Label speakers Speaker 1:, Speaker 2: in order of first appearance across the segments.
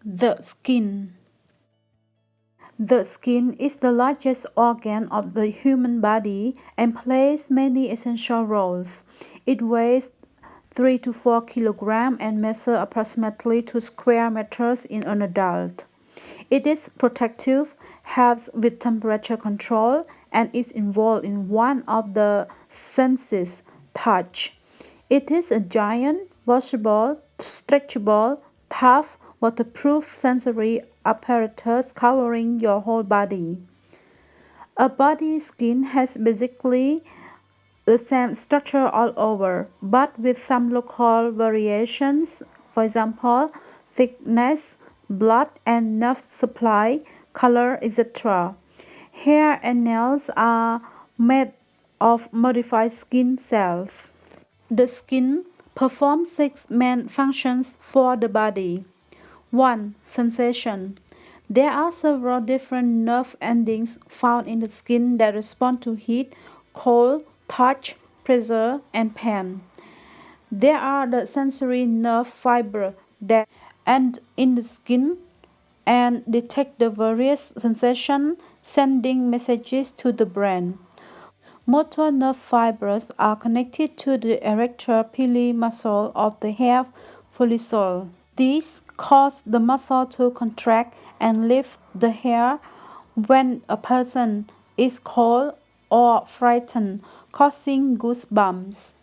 Speaker 1: The skin. The skin is the largest organ of the human body and plays many essential roles. It weighs 3 to 4 kilograms and measures approximately 2 square meters in an adult. It is protective, helps with temperature control, and is involved in one of the senses, touch. It is a giant, washable, stretchable, tough, waterproof sensory apparatus covering your whole body. A body's skin has basically the same structure all over, but with some local variations, for example, thickness, blood and nerve supply, color, etc. Hair and nails are made of modified skin cells. The skin performs six main functions for the body. 1. Sensation. There are several different nerve endings found in the skin that respond to heat, cold, touch, pressure, and pain. There are the sensory nerve fibers that end in the skin and detect the various sensations, sending messages to the brain. Motor nerve fibers are connected to the erector pili muscle of the hair follicle. These cause the muscle to contract and lift the hair when a person is cold or frightened, causing goosebumps.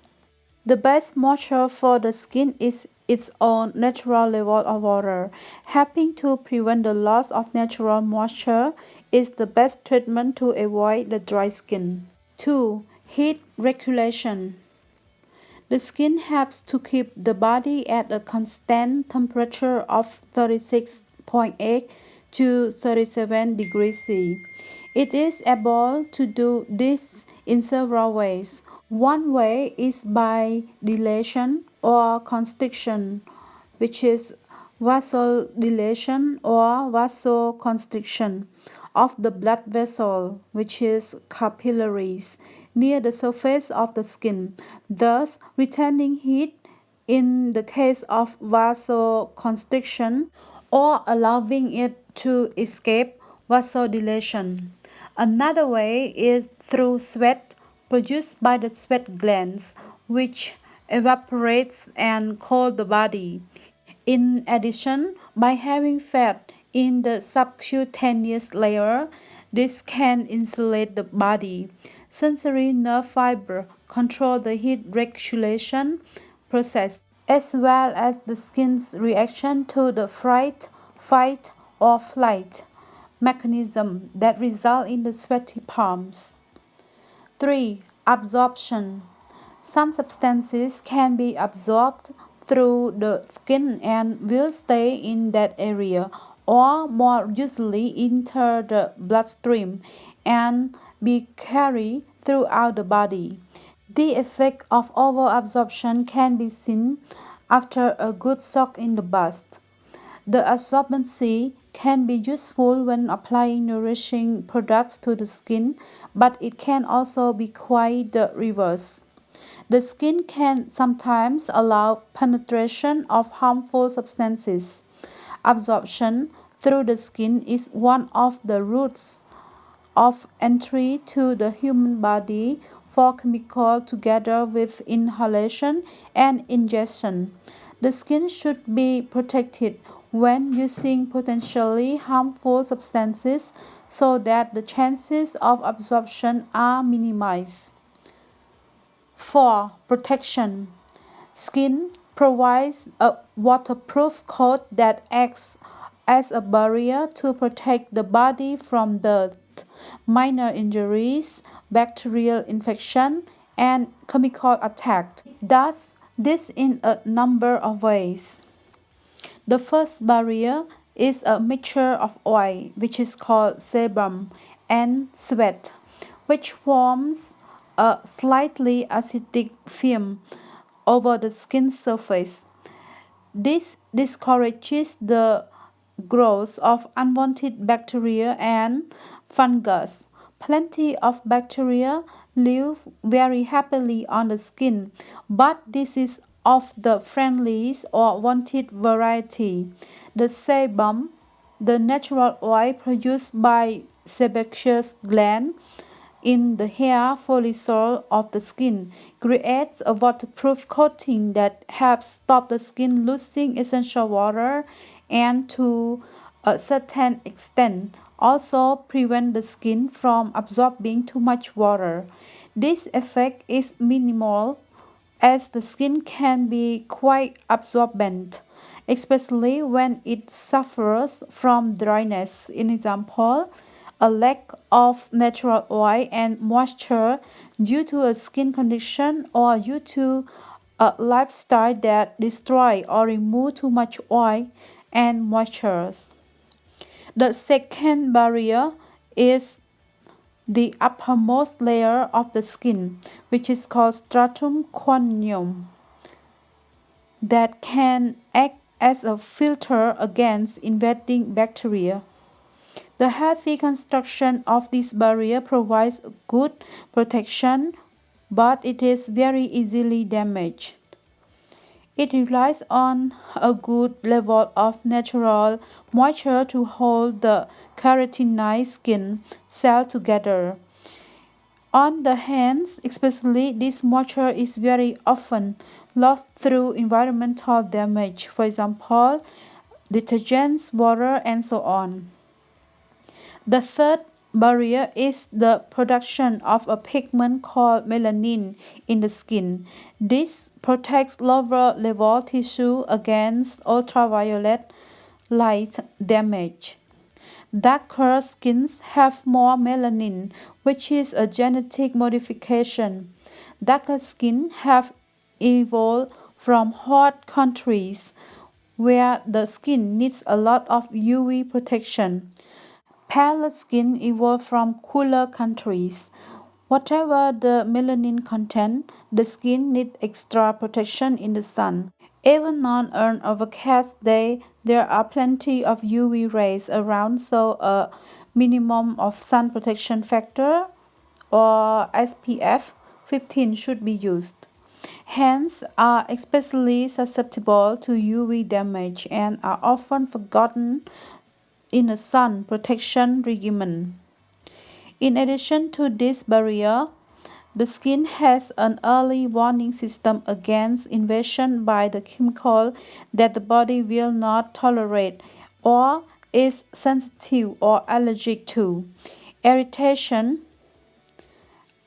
Speaker 1: The best moisture for the skin is its own natural level of water. Helping to prevent the loss of natural moisture is the best treatment to avoid the dry skin. 2. Heat regulation. The skin helps to keep the body at a constant temperature of 36.8 to 37 degrees C. It is able to do this in several ways. One way is by dilation or constriction, which is vasodilation or vasoconstriction of the blood vessel, which is capillaries, near the surface of the skin, thus retaining heat in the case of vasoconstriction or allowing it to escape vasodilation. Another way is through sweat produced by the sweat glands, which evaporates and cool the body. In addition, by having fat in the subcutaneous layer, this can insulate the body. Sensory nerve fiber control the heat regulation process, as well as the skin's reaction to the fright, fight, or flight mechanism that result in the sweaty palms. 3. Absorption. Some substances can be absorbed through the skin and will stay in that area, or more usually enter the bloodstream and be carried throughout the body. The effect of overabsorption can be seen after a good soak in the bath. The absorbency can be useful when applying nourishing products to the skin, but it can also be quite the reverse. The skin can sometimes allow penetration of harmful substances. Absorption through the skin is one of the routes of entry to the human body for chemical together with inhalation and ingestion. The skin should be protected when using potentially harmful substances so that the chances of absorption are minimized. 4. Protection. Skin provides a waterproof coat that acts as a barrier to protect the body from dirt, minor injuries, bacterial infection, and chemical attack. It does this in a number of ways. The first barrier is a mixture of oil, which is called sebum, and sweat, which forms a slightly acidic film over the skin surface. This discourages the growth of unwanted bacteria and fungus. Plenty of bacteria live very happily on the skin, but this is of the friendliest or wanted variety. The sebum, the natural oil produced by sebaceous gland in the hair follicle of the skin, creates a waterproof coating that helps stop the skin losing essential water and to a certain extent also prevent the skin from absorbing too much water. This effect is minimal as the skin can be quite absorbent, especially when it suffers from dryness. In example, a lack of natural oil and moisture due to a skin condition or due to a lifestyle that destroy or remove too much oil and moisture. The second barrier is the uppermost layer of the skin, which is called stratum corneum, that can act as a filter against invading bacteria. The healthy construction of this barrier provides good protection, but it is very easily damaged. It relies on a good level of natural moisture to hold the keratinized skin cells together. On the hands, especially, this moisture is very often lost through environmental damage, for example, detergents, water, and so on. The third barrier is the production of a pigment called melanin in the skin. This protects lower level tissue against ultraviolet light damage. Darker skins have more melanin, which is a genetic modification. Darker skin have evolved from hot countries where the skin needs a lot of UV protection. Pale skin evolved from cooler countries. Whatever the melanin content, the skin needs extra protection in the sun. Even on an overcast day, there are plenty of UV rays around, so a minimum of sun protection factor or SPF 15 should be used. Hands are especially susceptible to UV damage and are often forgotten in a sun protection regimen. In addition to this barrier, the skin has an early warning system against invasion by the chemical that the body will not tolerate or is sensitive or allergic to. Irritation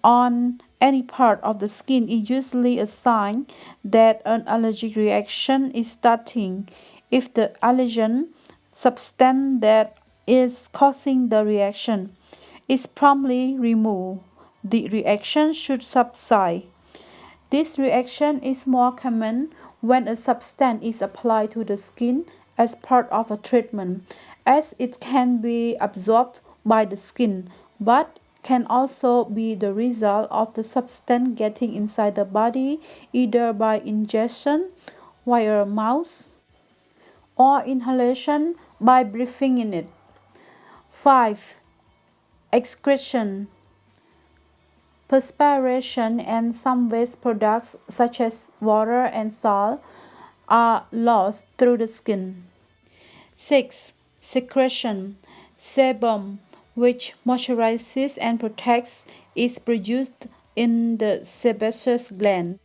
Speaker 1: on any part of the skin is usually a sign that an allergic reaction is starting. If the allergen substance that is causing the reaction is promptly removed, the reaction should subside. This reaction is more common when a substance is applied to the skin as part of a treatment, as it can be absorbed by the skin, but can also be the result of the substance getting inside the body either by ingestion via mouth or inhalation by breathing in it. 5. Excretion. Perspiration and some waste products such as water and salt are lost through the skin. 6. Secretion. Sebum, which moisturizes and protects, is produced in the sebaceous gland.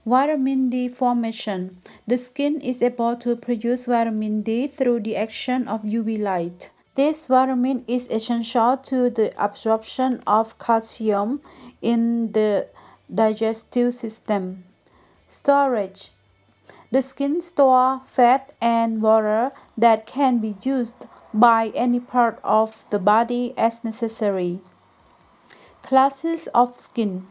Speaker 1: Vitamin D formation. The skin is able to produce vitamin D through the action of UV light. This vitamin is essential to the absorption of calcium in the digestive system. Storage. The skin stores fat and water that can be used by any part of the body as necessary. Classes of skin.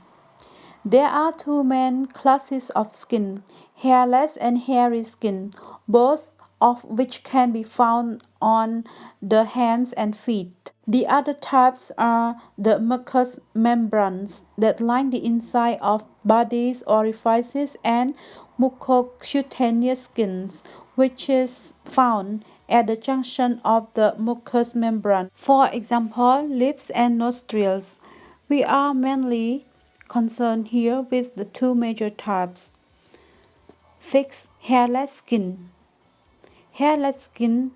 Speaker 1: There are two main classes of skin, hairless and hairy skin, both of which can be found on the hands and feet. The other types are the mucous membranes that line the inside of body's orifices and mucocutaneous skins, which is found at the junction of the mucous membrane. For example, lips and nostrils. We are mainly concerned here with the two major types. thick hairless skin. Hairless skin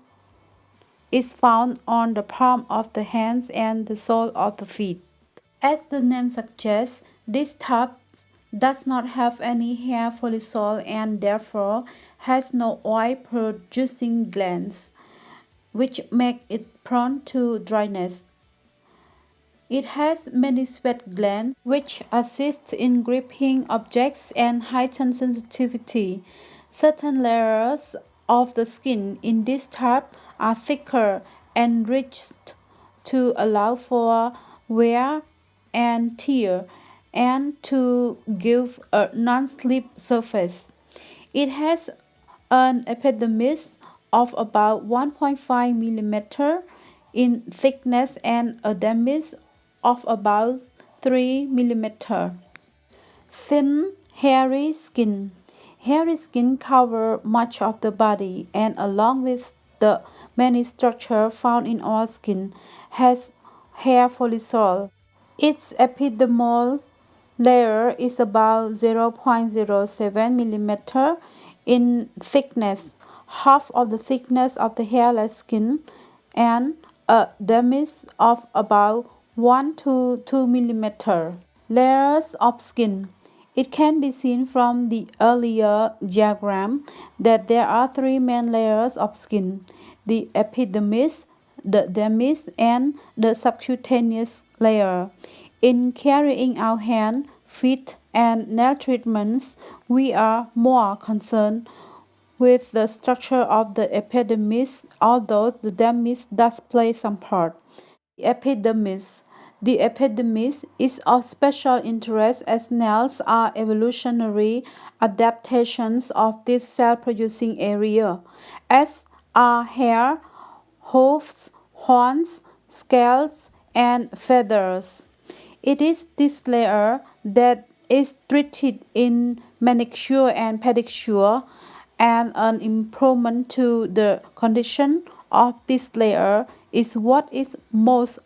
Speaker 1: is found on the palm of the hands and the sole of the feet. As the name suggests, this type does not have any hair follicle and therefore has no oil-producing glands, which make it prone to dryness. It has many sweat glands, which assist in gripping objects and heighten sensitivity. Certain layers of the skin in this type are thicker and enriched to allow for wear and tear and to give a non-slip surface. It has an epidermis of about 1.5 mm in thickness and a dermis of about 3 mm. Thin, hairy skin. Hairy skin covers much of the body and along with the many structures found in all skin, has hair follicle. Its epidermal layer is about 0.07 mm in thickness, half of the thickness of the hairless skin, and a dermis of about 1 to 2 mm. Layers of skin. It can be seen from the earlier diagram that there are three main layers of skin: the epidermis, the dermis, and the subcutaneous layer. In carrying out hand, feet, and nail treatments, we are more concerned with the structure of the epidermis, although the dermis does play some part. The epidermis. The epidermis is of special interest as nails are evolutionary adaptations of this cell-producing area, as are hair, hooves, horns, scales, and feathers. It is this layer that is treated in manicure and pedicure, and an improvement to the condition of this layer is what is most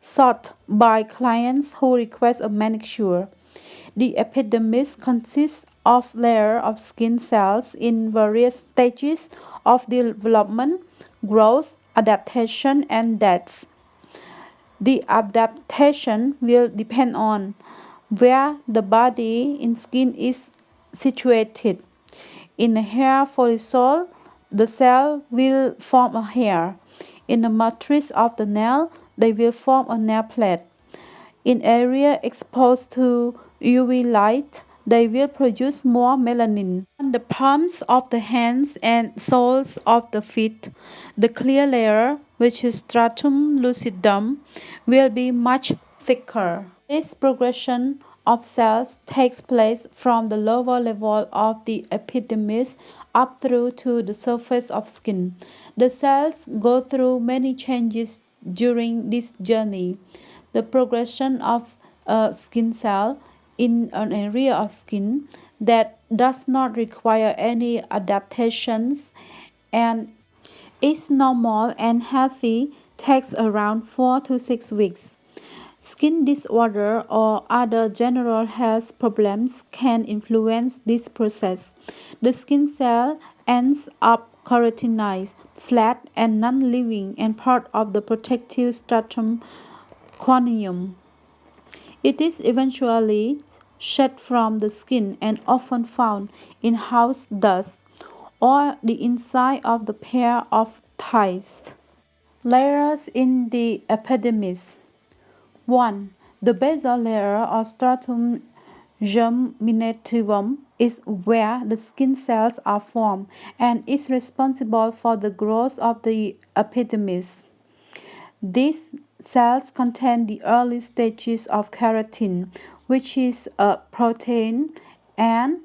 Speaker 1: sought by clients who request a manicure. The epidermis consists of layers of skin cells in various stages of development, growth, adaptation, and death. The adaptation will depend on where the body in skin is situated. In a hair follicle, the cell will form a hair. In the matrix of the nail, they will form a nail plate. In area exposed to UV light, they will produce more melanin. On the palms of the hands and soles of the feet, the clear layer, which is stratum lucidum, will be much thicker. This progression of cells takes place from the lower level of the epidermis up through to the surface of skin. The cells go through many changes during this journey. The progression of a skin cell in an area of skin that does not require any adaptations and is normal and healthy takes around 4 to 6 weeks. Skin disorder or other general health problems can influence this process. The skin cell ends up keratinized, flat, and non-living and part of the protective stratum corneum. It is eventually shed from the skin and often found in house dust or the inside of the pair of thighs. Layers in the epidermis. 1. The basal layer or stratum germinativum is where the skin cells are formed and is responsible for the growth of the epidermis. These cells contain the early stages of keratin, which is a protein, and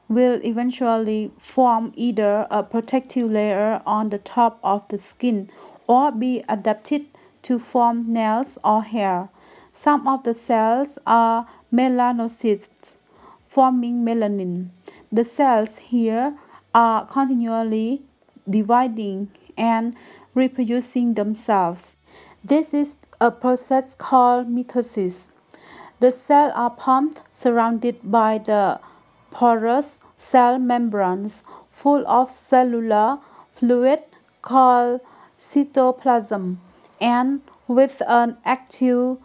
Speaker 1: will eventually form either a protective layer on the top of the skin or be adapted to form nails or hair. Some of the cells are melanocytes, forming melanin. The cells here are continually dividing and reproducing themselves. This is a process called mitosis. The cells are pumped, surrounded by the porous cell membranes full of cellular fluid called cytoplasm and with an active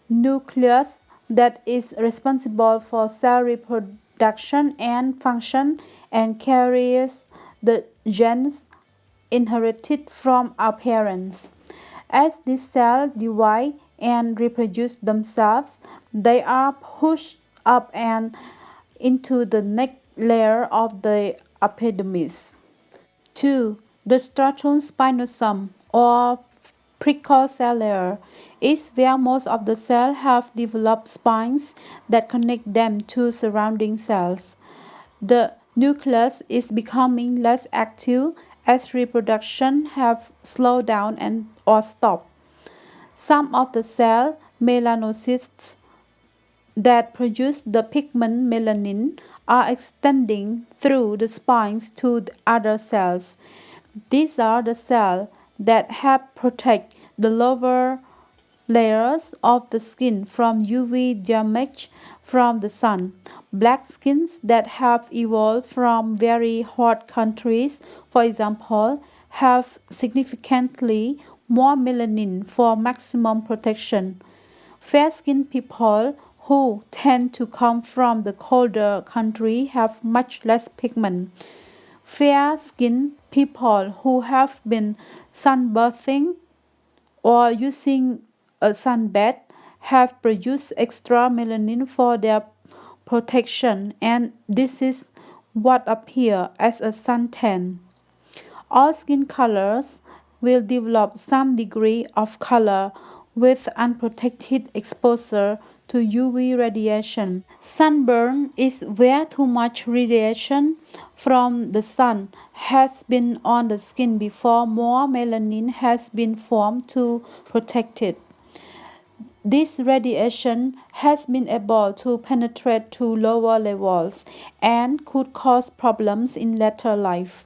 Speaker 1: nucleus that is responsible for cell reproduction and function and carries the genes inherited from our parents. As these cells divide and reproduce themselves, they are pushed up and into the next layer of the epidermis. 2. The stratum spinosum or prickle cell layer is where most of the cells have developed spines that connect them to surrounding cells. The nucleus is becoming less active as reproduction have slowed down and or stopped. Some of the cell melanocytes that produce the pigment melanin are extending through the spines to the other cells. These are the cells that help protect the lower layers of the skin from UV damage from the sun. Black skins that have evolved from very hot countries, for example, have significantly more melanin for maximum protection. Fair-skinned people who tend to come from the colder country have much less pigment. Fair-skinned people who have been sunbathing or using a sunbath have produced extra melanin for their protection, and this is what appears as a suntan. All skin colors will develop some degree of color with unprotected exposure to UV radiation. Sunburn is where too much radiation from the sun has been on the skin before more melanin has been formed to protect it. This radiation has been able to penetrate to lower levels and could cause problems in later life.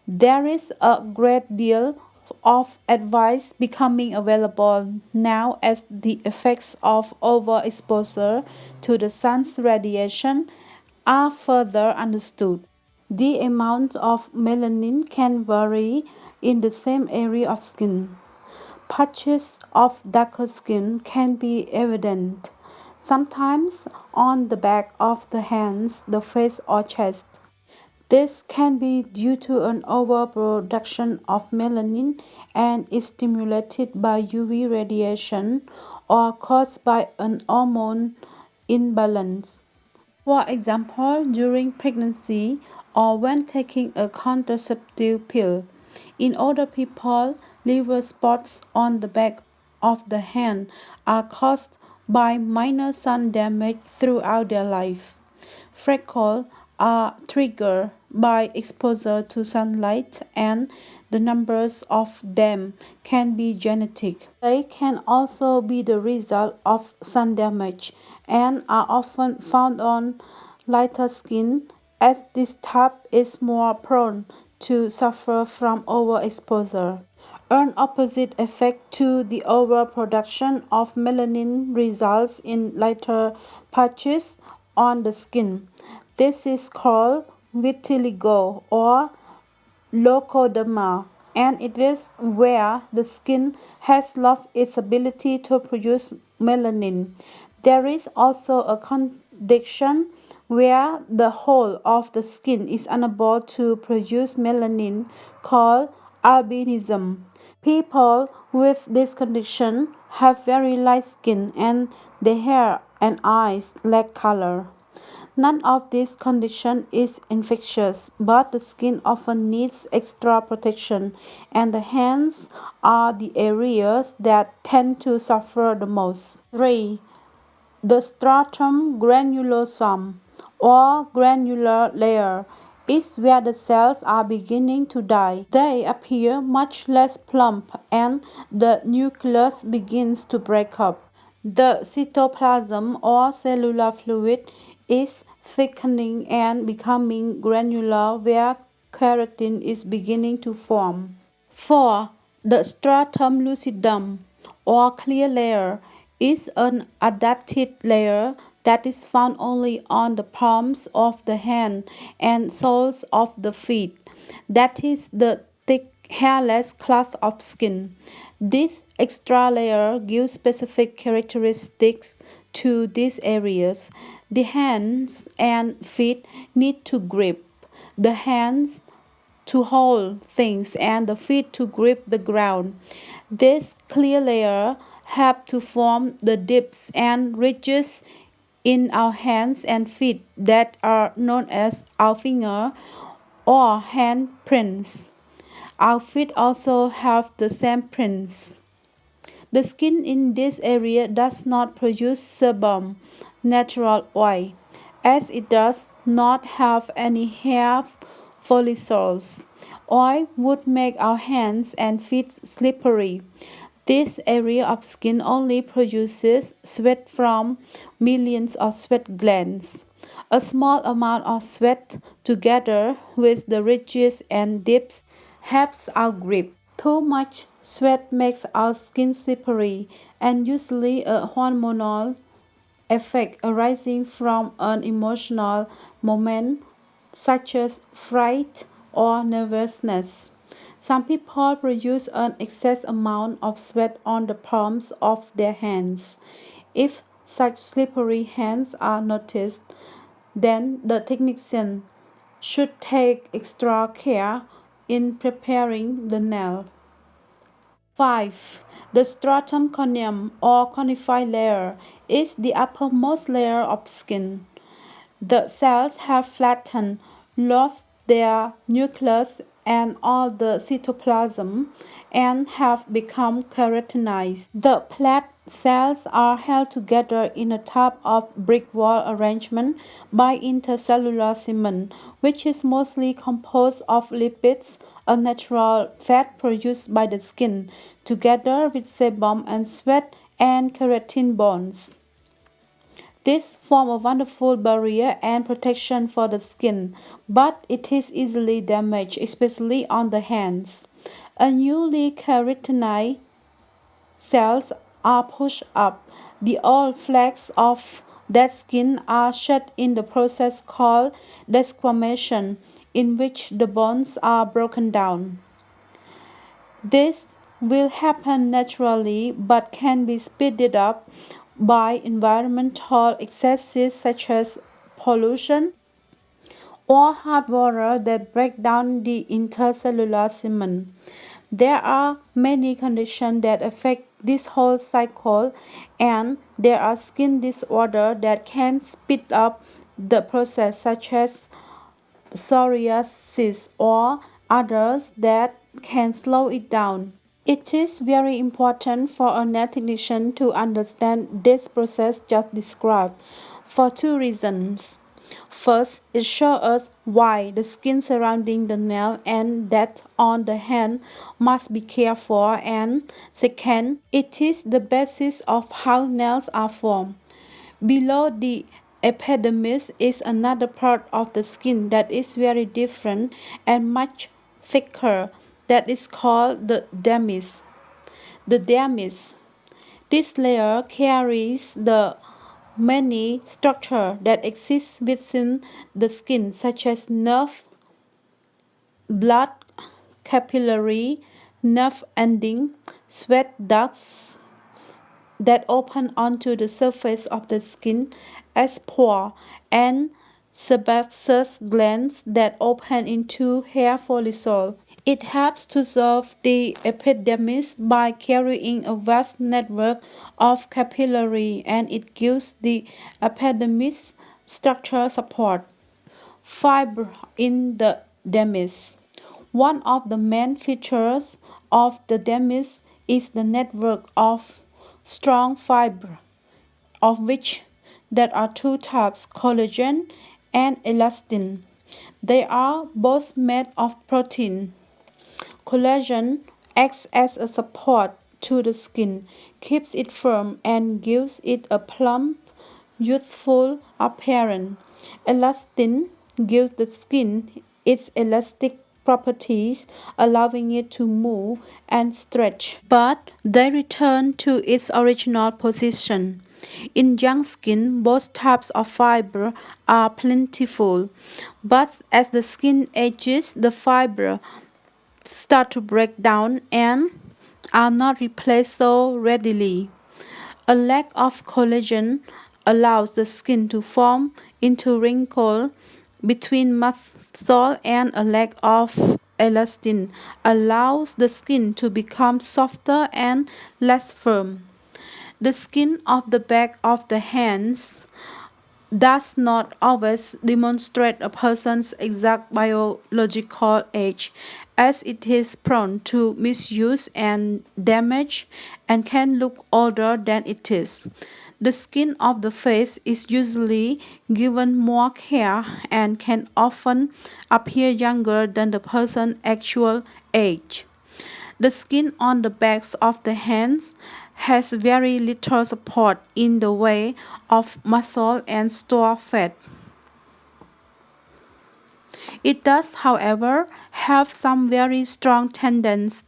Speaker 1: There is a great deal of advice becoming available now as the effects of overexposure to the sun's radiation are further understood. The amount of melanin can vary in the same area of skin. Patches of darker skin can be evident, sometimes on the back of the hands, the face, or chest. This can be due to an overproduction of melanin and is stimulated by UV radiation or caused by an hormone imbalance. For example, during pregnancy or when taking a contraceptive pill. In older people, liver spots on the back of the hand are caused by minor sun damage throughout their life. Freckles are triggered by exposure to sunlight, and the numbers of them can be genetic. They can also be the result of sun damage and are often found on lighter skin, as this type is more prone to suffer from overexposure. An opposite effect to the overproduction of melanin results in lighter patches on the skin. This is called vitiligo or leukoderma, and it is where the skin has lost its ability to produce melanin. There is also a condition where the whole of the skin is unable to produce melanin called albinism. People with this condition have very light skin and their hair and eyes lack color. None of these conditions is infectious, but the skin often needs extra protection, and the hands are the areas that tend to suffer the most. 3. The stratum granulosum or granular layer is where the cells are beginning to die. They appear much less plump and the nucleus begins to break up. The cytoplasm or cellular fluid is thickening and becoming granular where keratin is beginning to form. 4. The stratum lucidum or clear layer is an adapted layer that is found only on the palms of the hand and soles of the feet. That is the thick, hairless class of skin. This extra layer gives specific characteristics to these areas. The hands and feet need to grip. The hands to hold things and the feet to grip the ground. This clear layer help to form the dips and ridges in our hands and feet that are known as our finger or hand prints. Our feet also have the same prints. The skin in this area does not produce sebum, natural oil, as it does not have any hair follicles. Oil would make our hands and feet slippery. This area of skin only produces sweat from millions of sweat glands. A small amount of sweat, together with the ridges and dips, helps our grip. Too much sweat makes our skin slippery, and usually a hormonal effect arising from an emotional moment such as fright or nervousness. Some people produce an excess amount of sweat on the palms of their hands. If such slippery hands are noticed, then the technician should take extra care in preparing the nail. 5. The stratum corneum or conified layer is the uppermost layer of skin. The cells have flattened, lost their nucleus and all the cytoplasm, and have become keratinized. The flat cells are held together in a type of brick wall arrangement by intercellular cement, which is mostly composed of lipids, a natural fat produced by the skin, together with sebum and sweat and keratin bonds. This form a wonderful barrier and protection for the skin, but it is easily damaged, especially on the hands. A newly keratinized cells are pushed up. The old flags of that skin are shed in the process called desquamation, in which the bones are broken down. This will happen naturally but can be speeded up by environmental excesses such as pollution or hot water that break down the intercellular cement. There are many conditions that affect this whole cycle, and there are skin disorders that can speed up the process, such as psoriasis or others that can slow it down. It is very important for a nail technician to understand this process just described for two reasons. First, it shows us why the skin surrounding the nail and that on the hand must be cared for, and second, it is the basis of how nails are formed. Below the epidermis is another part of the skin that is very different and much thicker that is called the dermis. The dermis. This layer carries the many structures that exist within the skin, such as nerve, blood, capillary, nerve ending, sweat ducts that open onto the surface of the skin as pores, and sebaceous glands that open into hair follicles. It helps to serve the epidermis by carrying a vast network of capillary, and it gives the epidermis structure support. Fiber in the dermis. One of the main features of the dermis is the network of strong fiber, of which there are two types, collagen and elastin. They are both made of protein. Collagen acts as a support to the skin, keeps it firm, and gives it a plump, youthful appearance. Elastin gives the skin its elastic properties, allowing it to move and stretch. But they return to its original position. In young skin, both types of fiber are plentiful, but as the skin ages, the fiber start to break down and are not replaced so readily. A lack of collagen allows the skin to form into wrinkles between muscle, and a lack of elastin allows the skin to become softer and less firm. The skin of the back of the hands does not always demonstrate a person's exact biological age, as it is prone to misuse and damage and can look older than it is. The skin of the face is usually given more care and can often appear younger than the person's actual age. The skin on the backs of the hands has very little support in the way of muscle and stored fat. It does, however, have some very strong tendons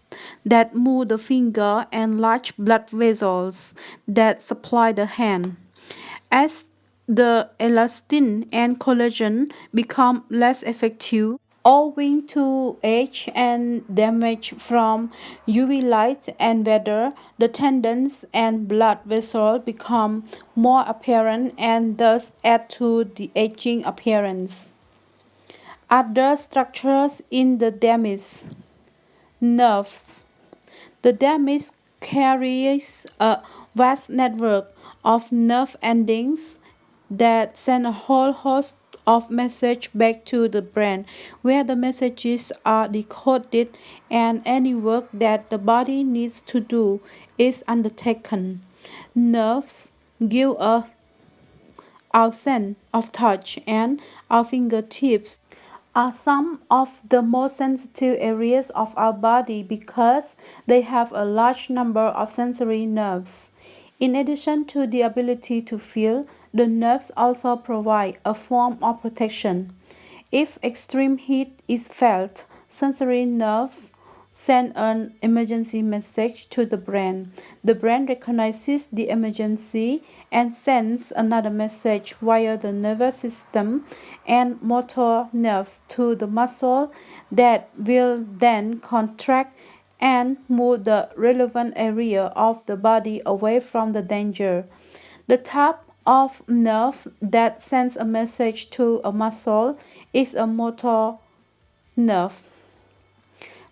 Speaker 1: that move the finger and large blood vessels that supply the hand. As the elastin and collagen become less effective, owing to age and damage from UV light and weather, the tendons and blood vessels become more apparent and thus add to the aging appearance. Other structures in the dermis. Nerves. The dermis carries a vast network of nerve endings that send a whole host of messages back to the brain, where the messages are decoded and any work that the body needs to do is undertaken. Nerves give our sense of touch, and our fingertips are some of the most sensitive areas of our body because they have a large number of sensory nerves. In addition to the ability to feel, the nerves also provide a form of protection. If extreme heat is felt, sensory nerves send an emergency message to the brain. The brain recognizes the emergency and sends another message via the nervous system and motor nerves to the muscle that will then contract and move the relevant area of the body away from the danger. The type of nerve that sends a message to a muscle is a motor nerve.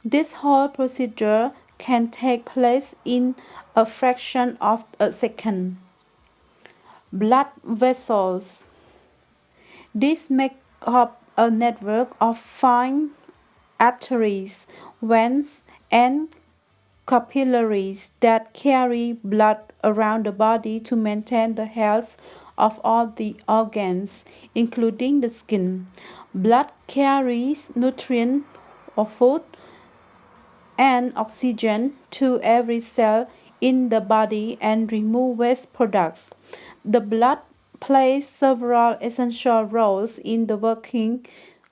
Speaker 1: This whole procedure can take place in a fraction of a second. Blood vessels. These make up a network of fine arteries, veins, and capillaries that carry blood around the body to maintain the health of all the organs, including the skin. Blood carries nutrients or food and oxygen to every cell in the body and remove waste products. The blood plays several essential roles in the working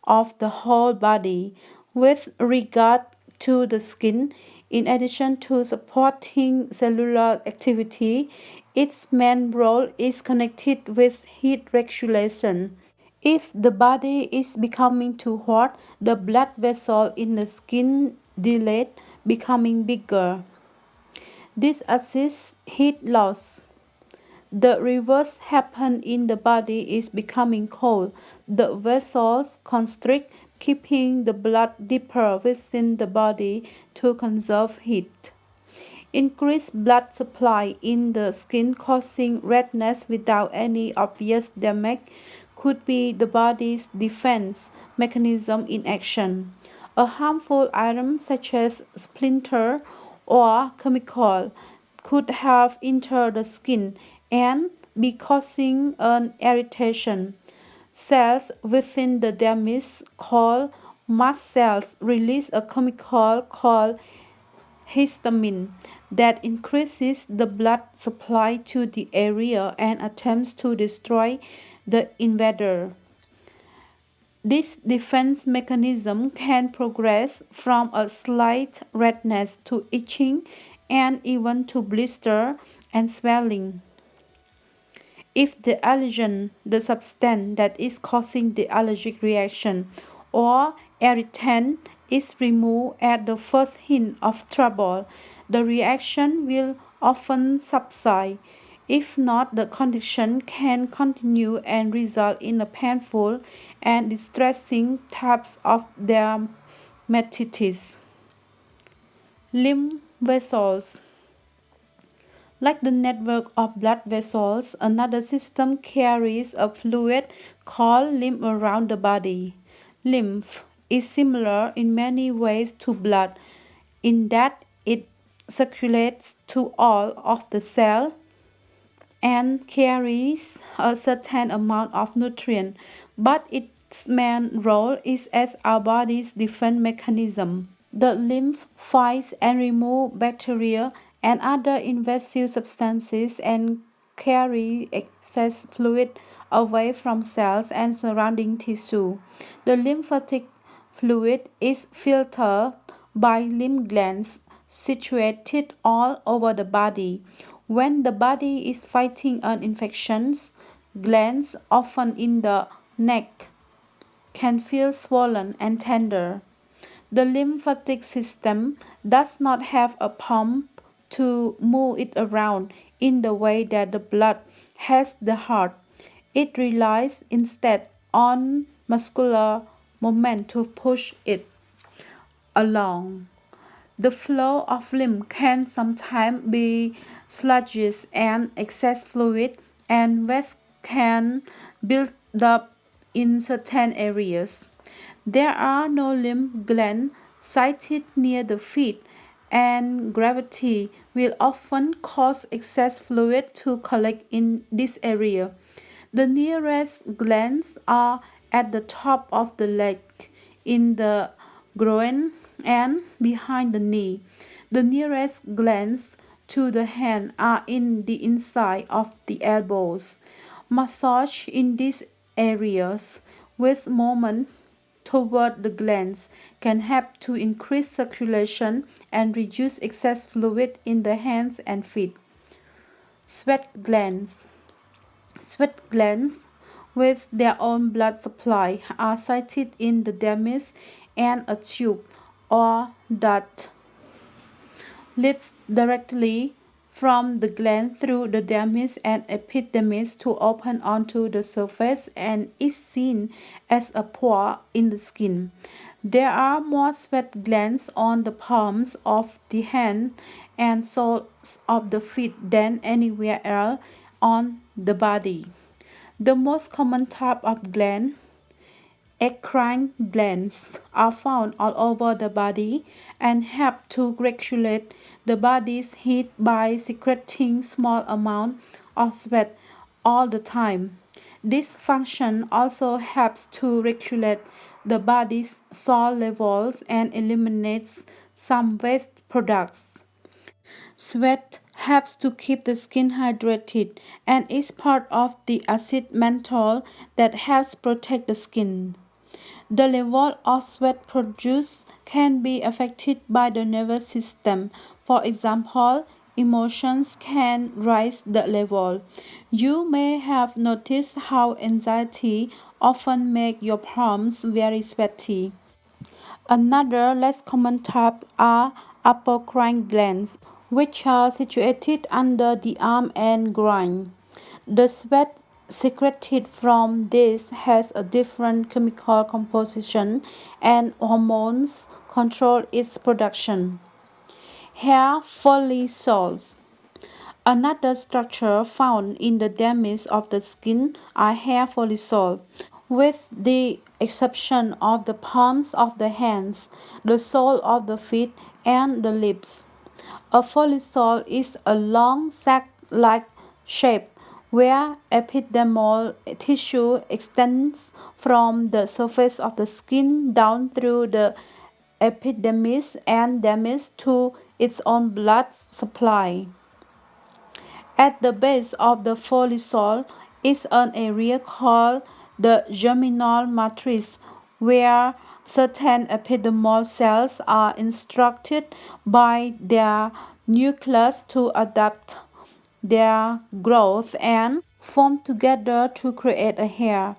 Speaker 1: of the whole body. With regard to the skin, in addition to supporting cellular activity, its main role is connected with heat regulation. If the body is becoming too hot, the blood vessel in the skin dilate, becoming bigger. This assists heat loss. The reverse happens in the body is becoming cold. The vessels constrict, keeping the blood deeper within the body to conserve heat. Increased blood supply in the skin causing redness without any obvious damage could be the body's defense mechanism in action. A harmful item such as splinter or chemical could have entered the skin and be causing an irritation. Cells within the dermis called mast cells release a chemical called histamine that increases the blood supply to the area and attempts to destroy the invader. This defense mechanism can progress from a slight redness to itching and even to blister and swelling. If the allergen, the substance that is causing the allergic reaction, or irritant is removed at the first hint of trouble, the reaction will often subside. If not, the condition can continue and result in a painful and distressing types of dermatitis. Lymph vessels. Like the network of blood vessels, another system carries a fluid called lymph around the body. Lymph is similar in many ways to blood in that it circulates to all of the cells and carries a certain amount of nutrient, but its main role is as our body's defense mechanism. The lymph fights and removes bacteria and other invasive substances and carry excess fluid away from cells and surrounding tissue. The lymphatic fluid is filtered by lymph glands situated all over the body. When the body is fighting an infection, glands, often in the neck, can feel swollen and tender. The lymphatic system does not have a pump to move it around in the way that the blood has the heart. It relies instead on muscular movement to push it along. The flow of lymph can sometimes be sluggish and excess fluid and waste can build up in certain areas. There are no lymph glands sited near the feet, and gravity will often cause excess fluid to collect in this area. The nearest glands are at the top of the leg, in the groin, and behind the knee. The nearest glands to the hand are in the inside of the elbows. Massage in these areas with movement toward the glands can help to increase circulation and reduce excess fluid in the hands and feet. Sweat glands. Sweat glands, with their own blood supply, are sited in the dermis, and a tube or duct leads directly from the gland through the dermis and epidermis to open onto the surface and is seen as a pore in the skin. There are more sweat glands on the palms of the hand and soles of the feet than anywhere else on the body. The most common type of gland, endocrine glands, are found all over the body and help to regulate the body's heat by secreting small amounts of sweat all the time. This function also helps to regulate the body's salt levels and eliminates some waste products. Sweat helps to keep the skin hydrated and is part of the acid mantle that helps protect the skin. The level of sweat produced can be affected by the nervous system. For example, emotions can raise the level. You may have noticed how anxiety often makes your palms very sweaty. Another less common type are apocrine glands, which are situated under the arm and groin. The sweat secreted from these has a different chemical composition and hormones control its production. Hair follicles. Another structure found in the dermis of the skin are hair follicles, with the exception of the palms of the hands, the sole of the feet, and the lips. A follicle is a long sac-like shape where epidermal tissue extends from the surface of the skin down through the epidermis and dermis to its own blood supply. At the base of the follicle is an area called the germinal matrix, where certain epidermal cells are instructed by their nucleus to adapt their growth and form together to create a hair.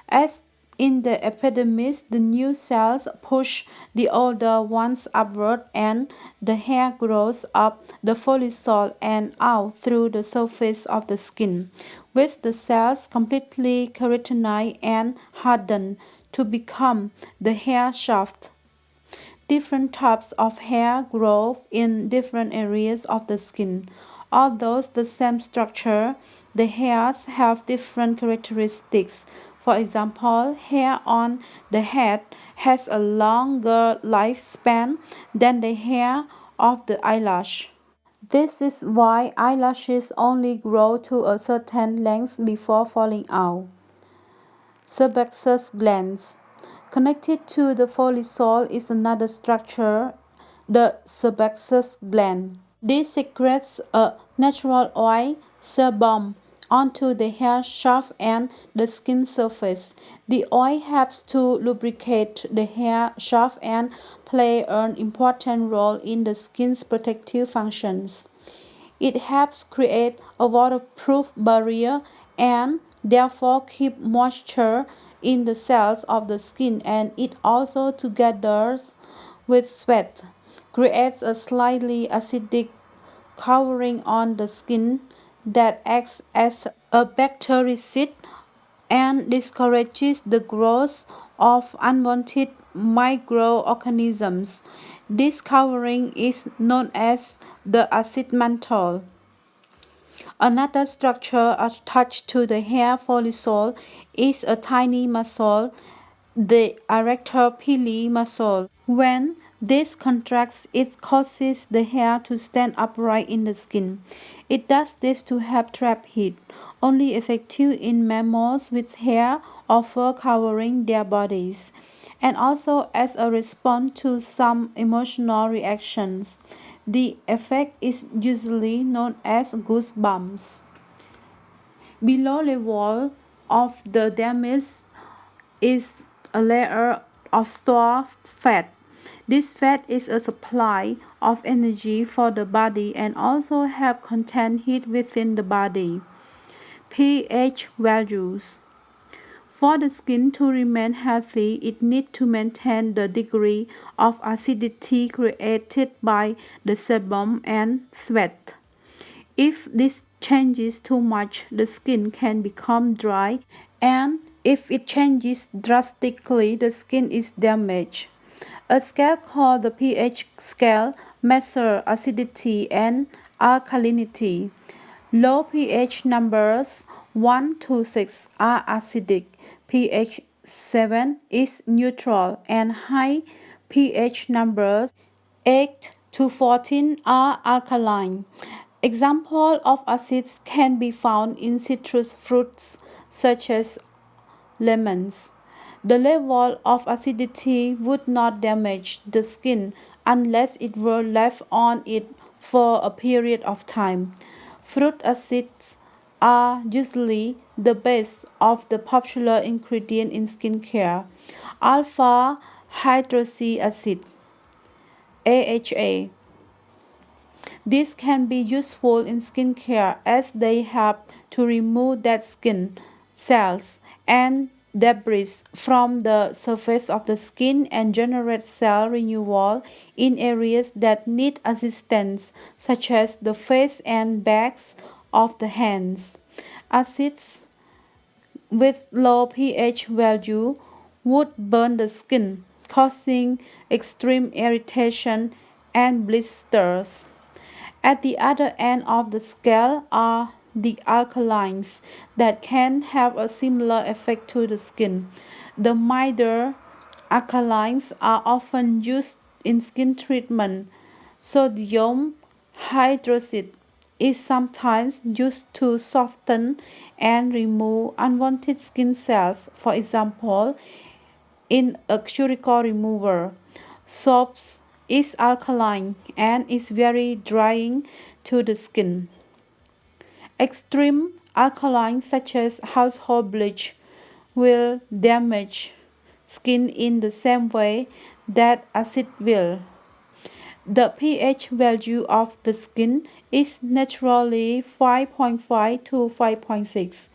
Speaker 1: As in the epidermis, the new cells push the older ones upward and the hair grows up the follicle and out through the surface of the skin, with the cells completely keratinized and hardened to become the hair shaft. Different types of hair grow in different areas of the skin. Although the same structure, the hairs have different characteristics. For example, hair on the head has a longer lifespan than the hair of the eyelash. This is why eyelashes only grow to a certain length before falling out. Sebaceous glands. Connected to the follicle is another structure, the sebaceous gland. This secretes a natural oil sebum onto the hair shaft and the skin surface. The oil helps to lubricate the hair shaft and play an important role in the skin's protective functions. It helps create a waterproof barrier and therefore keep moisture in the cells of the skin, and it also together with sweat creates a slightly acidic covering on the skin that acts as a bactericide and discourages the growth of unwanted microorganisms. This covering is known as the acid mantle. Another structure attached to the hair follicle is a tiny muscle, the erector pili muscle. When this contracts, it causes the hair to stand upright in the skin. It does this to help trap heat, only effective in mammals with hair or fur covering their bodies, and also as a response to some emotional reactions. The effect is usually known as goosebumps. Below the wall of the dermis is a layer of stored fat. This fat is a supply of energy for the body and also help contain heat within the body. pH values. For the skin to remain healthy, it needs to maintain the degree of acidity created by the sebum and sweat. If this changes too much, the skin can become dry, and if it changes drastically, the skin is damaged. A scale called the pH scale measures acidity and alkalinity. Low pH numbers 1 to 6 are acidic, pH 7 is neutral, and high pH numbers 8 to 14 are alkaline. Examples of acids can be found in citrus fruits such as lemons. The level of acidity would not damage the skin unless it were left on it for a period of time. Fruit acids are usually the base of the popular ingredient in skincare. Alpha hydroxy acid AHA. This can be useful in skincare as they help to remove dead skin cells and debris from the surface of the skin and generate cell renewal in areas that need assistance, such as the face and backs of the hands. Acids with low pH value would burn the skin, causing extreme irritation and blisters. At the other end of the scale are the alkalines that can have a similar effect to the skin. The milder alkalines are often used in skin treatment. Sodium hydroxide is sometimes used to soften and remove unwanted skin cells, for example, in a cuticle remover. Soaps is alkaline and is very drying to the skin. Extreme alkalines such as household bleach will damage skin in the same way that acid will. The pH value of the skin is naturally 5.5 to 5.6,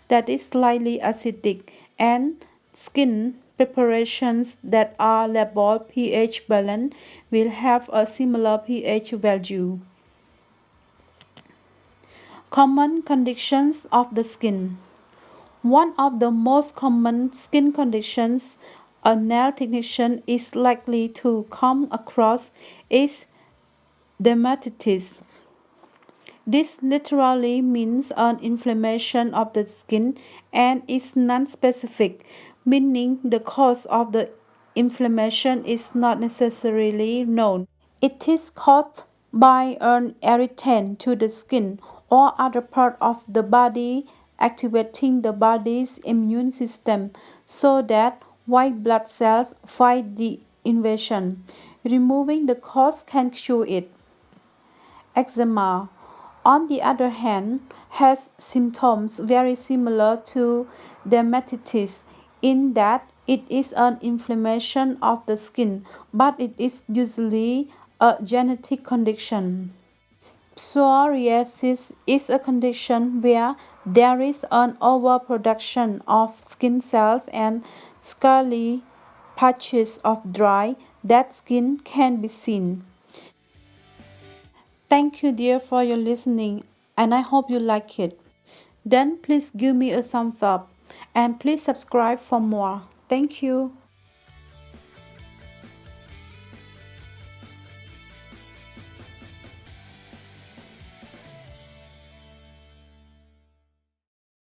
Speaker 1: that is slightly acidic, and skin preparations that are labeled pH balanced will have a similar pH value. Common conditions of the skin. One of the most common skin conditions a nail technician is likely to come across is dermatitis. This literally means an inflammation of the skin and is non-specific, meaning the cause of the inflammation is not necessarily known. It is caused by an irritant to the skin or other part of the body activating the body's immune system so that white blood cells fight the invasion. Removing the cause can cure it. Eczema, on the other hand, has symptoms very similar to dermatitis in that it is an inflammation of the skin, but it is usually a genetic condition. Psoriasis is a condition where there is an overproduction of skin cells and scaly patches of dry, dead skin can be seen. Thank you, dear, for your listening, and I hope you like it. Then please give me a thumbs up and please subscribe for more. Thank you.